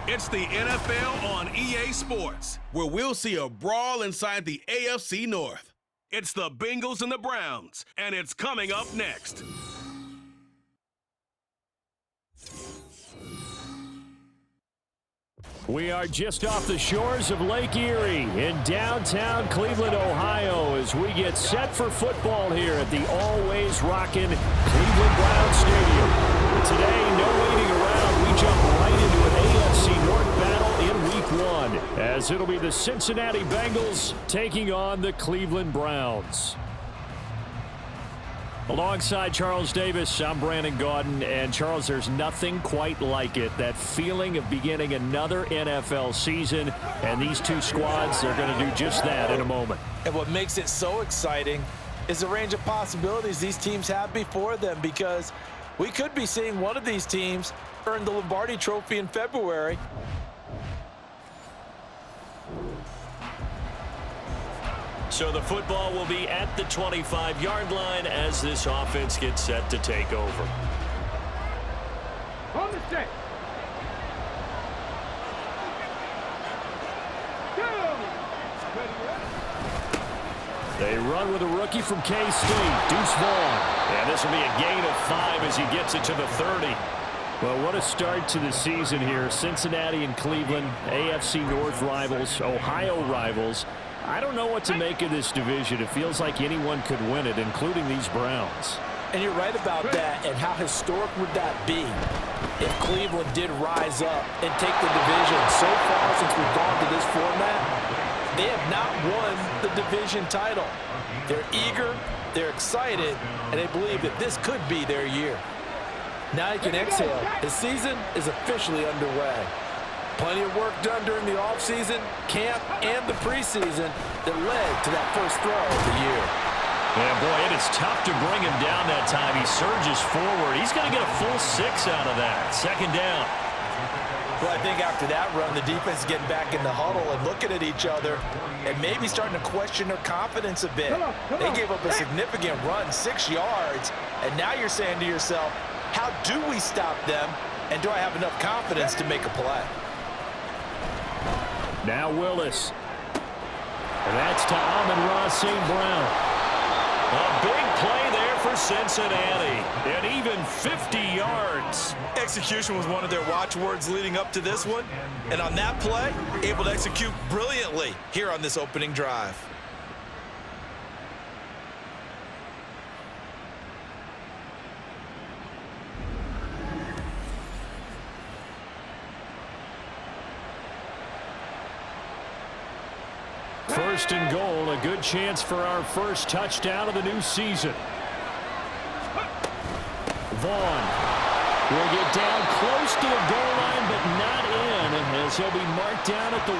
It's the NFL on EA Sports, where we'll see a brawl inside the AFC North. It's the Bengals and the Browns, and it's coming up next. We are just off the shores of Lake Erie in downtown Cleveland, Ohio, as we get set for football here at the always rockin' Cleveland Browns Stadium. But today, no waiting around. We jump right into an AFC North battle in Week 1, as it'll be the Cincinnati Bengals taking on the Cleveland Browns. Alongside Charles Davis, I'm Brandon Gaudin, and Charles, there's nothing quite like it. That feeling of beginning another NFL season, and these two squads are going to do just that in a moment. And what makes it so exciting is the range of possibilities these teams have before them, because we could be seeing one of these teams earn the Lombardi Trophy in February. So the football will be at the 25-yard line as this offense gets set to take over. On the stick. They run with a rookie from K-State, Deuce Vaughn. And this will be a gain of 5 as he gets it to the 30. Well, what a start to the season here. Cincinnati and Cleveland, AFC North rivals, Ohio rivals. I don't know what to make of this division. It feels like anyone could win it, including these Browns. And you're right about that. And how historic would that be if Cleveland did rise up and take the division? So far since we've gone to this format, they have not won the division title. They're eager, they're excited, and they believe that this could be their year. Now you can exhale. The season is officially underway. Plenty of work done during the offseason, camp, and the preseason that led to that first throw of the year. Yeah, boy, it is tough to bring him down that time. He surges forward. He's going to get a full 6 out of that. Second down. Well, I think after that run, the defense is getting back in the huddle and looking at each other and maybe starting to question their confidence a bit. They gave up a significant run, 6 yards, and now you're saying to yourself, how do we stop them, and do I have enough confidence to make a play? Now Willis. And that's to Amon-Ra St. Brown. A big play there for Cincinnati. And even 50 yards. Execution was one of their watchwords leading up to this one. And on that play, able to execute brilliantly here on this opening drive. First and goal, a good chance for our first touchdown of the new season. Vaughn will get down close to the goal line, but not in, as he'll be marked down at the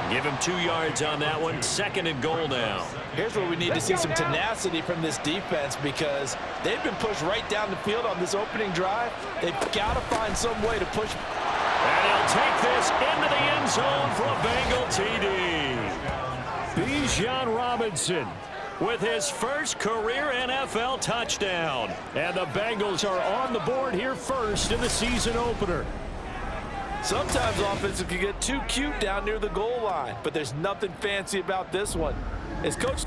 1. Give him 2 yards on that one. Second and goal now. Here's where we need to see some tenacity from this defense, because they've been pushed right down the field on this opening drive. They've got to find some way to push. And he'll take this into the end zone for a Bengal TD. Bijan Robinson with his first career NFL touchdown. And the Bengals are on the board here first in the season opener. Sometimes offenses can get too cute down near the goal line, but there's nothing fancy about this one. As coach...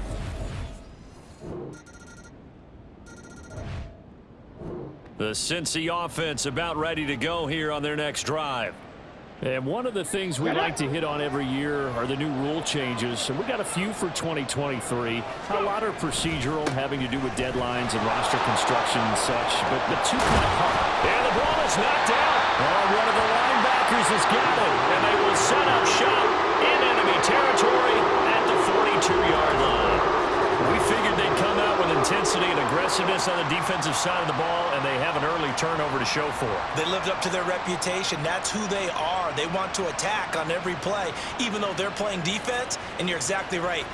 The Cincy offense about ready to go here on their next drive. And one of the things we like to hit on every year are the new rule changes. And we got a few for 2023. A lot are procedural, having to do with deadlines and roster construction and such. But the two kind of hard. And the ball is knocked out. Oh, one of the linebackers has got it. And they will set up shop in enemy territory at the 42-yard line. We figured they'd come out with intensity and aggressiveness on the defensive side of the ball, and they have an early turnover to show for it. They lived up to their reputation. That's who they are. They want to attack on every play, even though they're playing defense, and you're exactly right.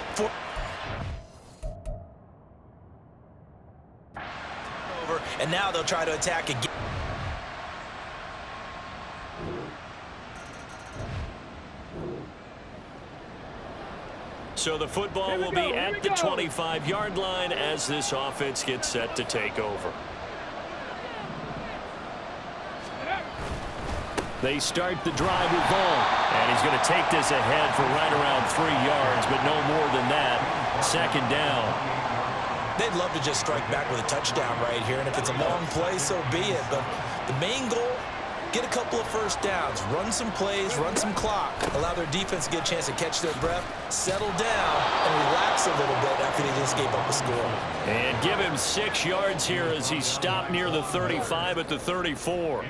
And now they'll try to attack again. So the football will be at the 25-yard line as this offense gets set to take over. They start the drive with Vaughn. And he's going to take this ahead for right around 3 yards, but no more than that. Second down. They'd love to just strike back with a touchdown right here, and if it's a long play, so be it. But the main goal, get a couple of first downs, run some plays, run some clock, allow their defense to get a chance to catch their breath, settle down, and relax a little bit after they just gave up a score. And give him 6 yards here as he stopped near the 35 at the 34.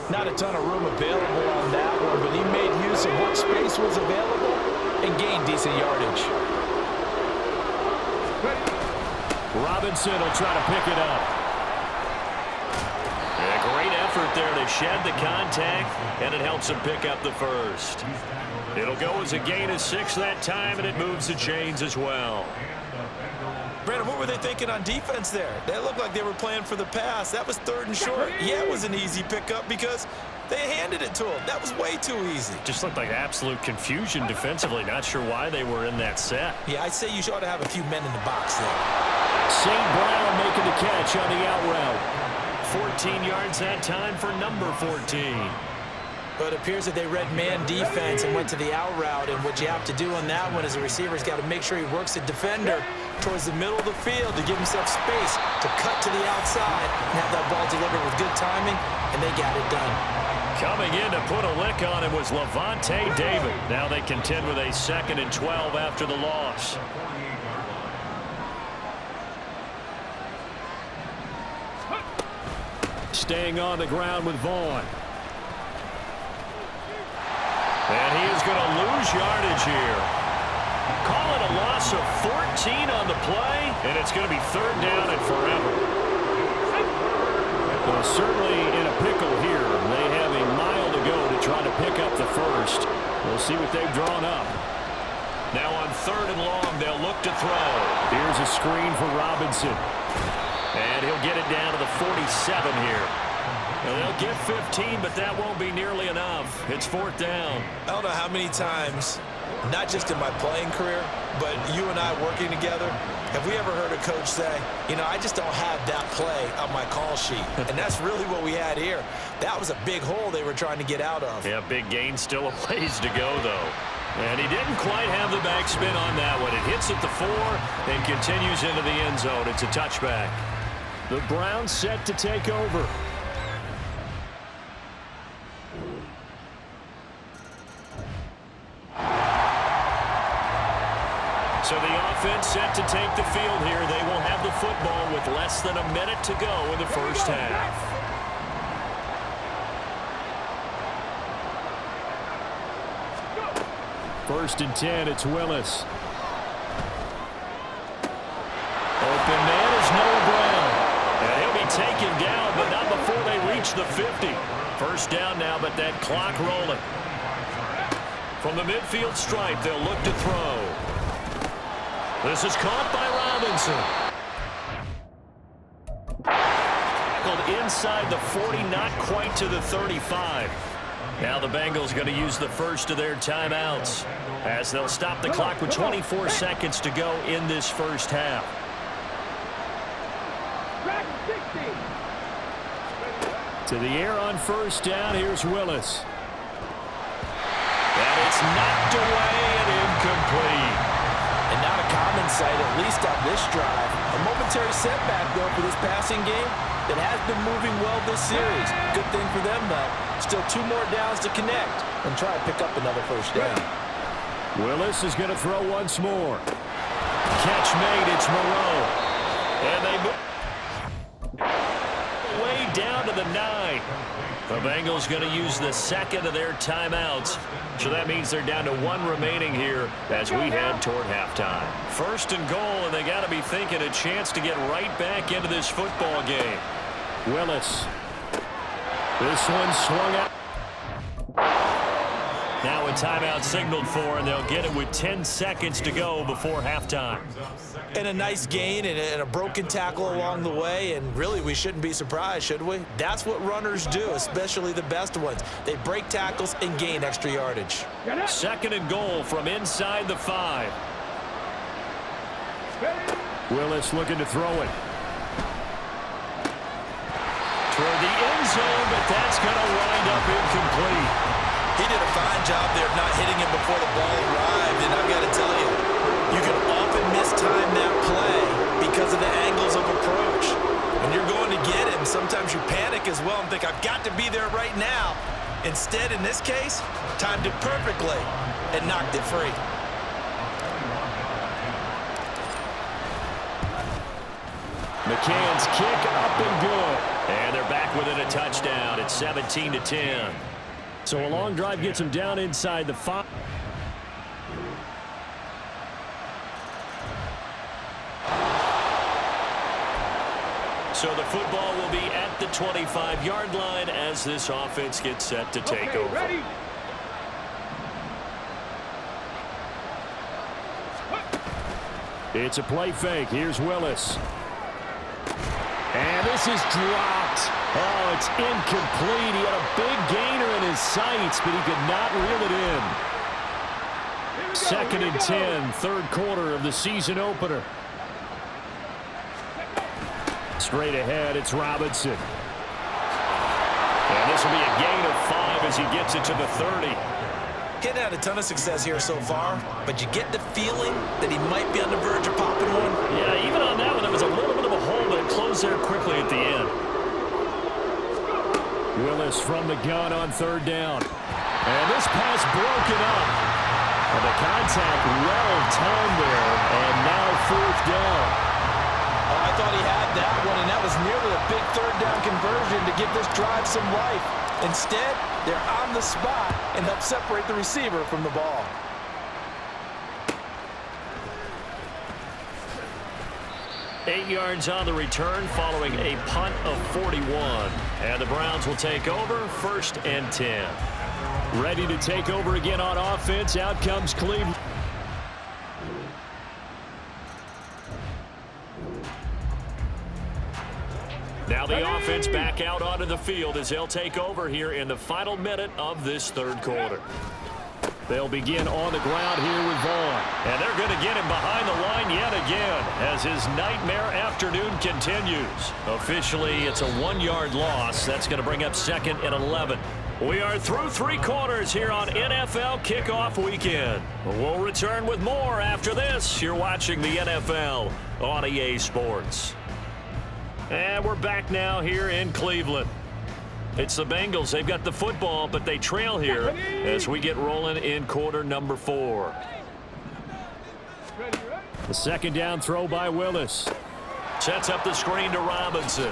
Not a ton of room available on that one, but he made use of what space was available and gained decent yardage. Robinson will try to pick it up. A great effort there to shed the contact, and it helps him pick up the first. It'll go as a gain of 6 that time, and it moves the chains as well. Brandon, what were they thinking on defense there? They looked like they were playing for the pass. That was 3rd and short. Yeah, it was an easy pickup because they handed it to him. That was way too easy. Just looked like absolute confusion defensively. Not sure why they were in that set. Yeah, I'd say you ought to have a few men in the box there. St. Brown making the catch on the out route. 14 yards that time for number 14. But it appears that they read man defense and went to the out route, and what you have to do on that one is the receiver's got to make sure he works the defender towards the middle of the field to give himself space to cut to the outside and have that ball delivered with good timing, and they got it done. Coming in to put a lick on it was Levante David. Now they contend with a 2nd and 12 after the loss. Staying on the ground with Vaughn. And he is going to lose yardage here. Call it a loss of 14 on the play, and it's going to be 3rd down and forever. Well, certainly in a pickle here. They have a mile to go to try to pick up the first. We'll see what they've drawn up. Now on 3rd and long, they'll look to throw. Here's a screen for Robinson. And he'll get it down to the 47 here. And they'll get 15, but that won't be nearly enough. It's 4th down. I don't know how many times, not just in my playing career, but you and I working together, have we ever heard a coach say, you know, I just don't have that play on my call sheet. And that's really what we had here. That was a big hole they were trying to get out of. Yeah, big gain, still a ways to go, though. And he didn't quite have the backspin on that one. It hits at the 4 and continues into the end zone. It's a touchback. The Browns set to take over. So the offense set to take the field here. They will have the football with less than a minute to go in the first half. First and 10, it's Willis. Open man is Noah Brown. And he'll be taken down, but not before they reach the 50. First down now, but that clock rolling. From the midfield stripe, they'll look to throw. This is caught by Robinson. Tackled inside the 40, not quite to the 35. Now the Bengals going to use the first of their timeouts as they'll stop the clock with 24 seconds to go in this first half. To the air on first down, here's Willis. And it's knocked away and incomplete. And not a common sight, at least on this drive. A momentary setback, though, for this passing game that has been moving well this series. Good thing for them, though. Still 2 more downs to connect and try to pick up another first down. Willis is going to throw once more. Catch made, it's Moreau. And they move way down to the 9. The Bengals going to use the second of their timeouts. So that means they're down to 1 remaining here as we head toward halftime. First and goal, and they got to be thinking a chance to get right back into this football game. Willis. This one swung out. Now a timeout signaled for, and they'll get it with 10 seconds to go before halftime. And a nice gain and a broken tackle along the way, and really we shouldn't be surprised, should we? That's what runners do, especially the best ones. They break tackles and gain extra yardage. Second and goal from inside the 5. Willis looking to throw it. toward the end zone, but that's going to wind up incomplete. He did a fine job there of not hitting him before the ball arrived, and I've got to tell you, you can often mistime that play because of the angles of approach. When you're going to get him, sometimes you panic as well and think, I've got to be there right now. Instead, in this case, timed it perfectly and knocked it free. McCann's kick up and good. And they're back within a touchdown. It's 17-10. So a long drive gets them down inside the 5. So the football will be at the 25-yard line as this offense gets set to take over. Ready. It's a play fake. Here's Willis. And this is dropped. Oh, it's incomplete. He had a big gainer in his sights, but he could not reel it in. Second and 10, third quarter of the season opener. Straight ahead, it's Robinson. And this will be a gain of 5 as he gets it to the 30. Getting had a ton of success here so far, but you get the feeling that he might be on the verge of popping one. Yeah, even on that one, there was a little bit of a hole, but it closed there quickly at the end. Willis from the gun on third down. And this pass broken up. And the contact well timed there, and now fourth down. Oh, I thought he had that one, and that was nearly a big third down conversion to give this drive some life. Instead, they're on the spot and help separate the receiver from the ball. Eight yards on the return following a punt of 41. And the Browns will take over, first and 10. Ready to take over again on offense. Out comes Cleveland. Now the offense back out onto the field as they'll take over here in the final minute of this third quarter. They'll begin on the ground here with Vaughn. And they're going to get him behind the line yet again as his nightmare afternoon continues. Officially, it's a 1-yard loss. That's going to bring up second and 11. We are through 3 quarters here on NFL Kickoff Weekend. We'll return with more after this. You're watching the NFL on EA Sports. And we're back now here in Cleveland. It's the Bengals. They've got the football, but they trail here as we get rolling in quarter number 4. The second down throw by Willis. Sets up the screen to Robinson.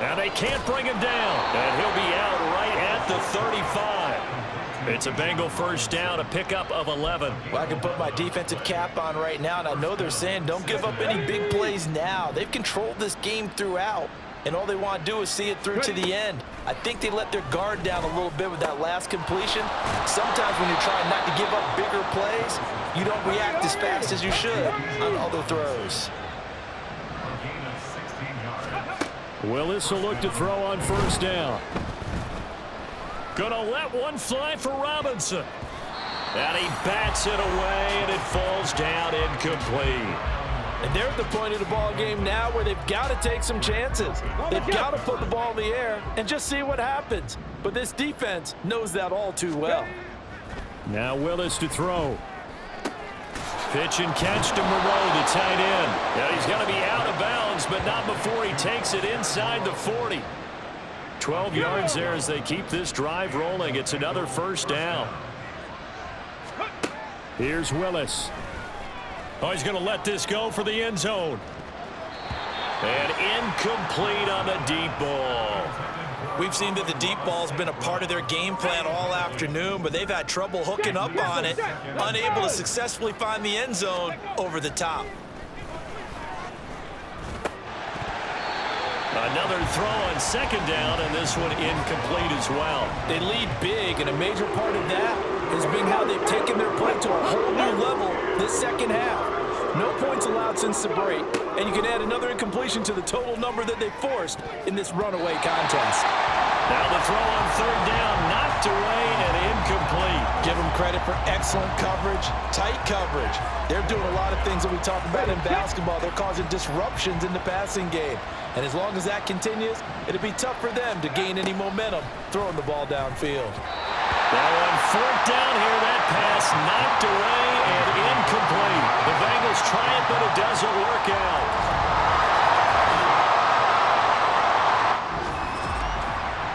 And they can't bring him down. And he'll be out right at the 35. It's a Bengal first down, a pickup of 11. Well, I can put my defensive cap on right now, and I know they're saying don't give up any big plays now. They've controlled this game throughout, and all they want to do is see it through to the end. I think they let their guard down a little bit with that last completion. Sometimes when you're trying not to give up bigger plays, you don't react as fast as you should on other throws. Willis will look to throw on first down. Gonna let one fly for Robinson. And he bats it away, and it falls down incomplete. And they're at the point of the ball game now where they've got to take some chances. They've got to put the ball in the air and just see what happens. But this defense knows that all too well. Now Willis to throw. Pitch and catch to Moreau, the tight end. Yeah, he's going to be out of bounds, but not before he takes it inside the 40. 12 yards there as they keep this drive rolling. It's another first down. Here's Willis. Oh, he's going to let this go for the end zone. And incomplete on the deep ball. We've seen that the deep ball's been a part of their game plan all afternoon, but they've had trouble hooking up on it, unable to successfully find the end zone over the top. Another throw on second down, and this one incomplete as well. They lead big, and a major part of that has been how they've taken their play to a whole new level this second half. No points allowed since the break, and you can add another incompletion to the total number that they forced in this runaway contest. Now the throw on third down, knocked away and incomplete. Give them credit for excellent coverage, tight coverage. They're doing a lot of things that we talk about in basketball. They're causing disruptions in the passing game. And as long as that continues, it'll be tough for them to gain any momentum throwing the ball downfield. Now on fourth down here, that pass knocked away and incomplete. The Bengals try it, but it doesn't work out.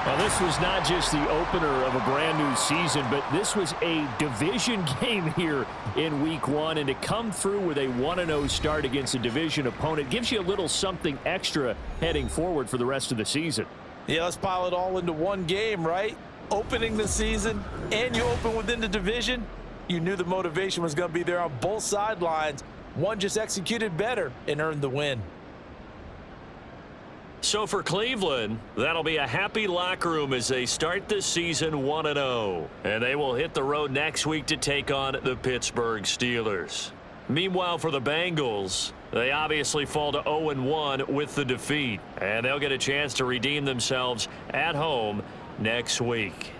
Now, this was not just the opener of a brand-new season, but this was a division game here in Week 1. And to come through with a 1-0 start against a division opponent gives you a little something extra heading forward for the rest of the season. Yeah, let's pile it all into one game, right? Opening the season, and you open within the division. You knew the motivation was going to be there on both sidelines. One just executed better and earned the win. So for Cleveland, that'll be a happy locker room as they start this season 1-0. And they will hit the road next week to take on the Pittsburgh Steelers. Meanwhile, for the Bengals, they obviously fall to 0-1 with the defeat. And they'll get a chance to redeem themselves at home next week.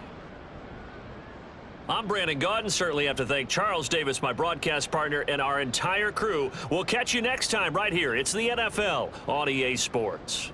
I'm Brandon Gaudin. Certainly have to thank Charles Davis, my broadcast partner, and our entire crew. We'll catch you next time right here. It's the NFL on EA Sports.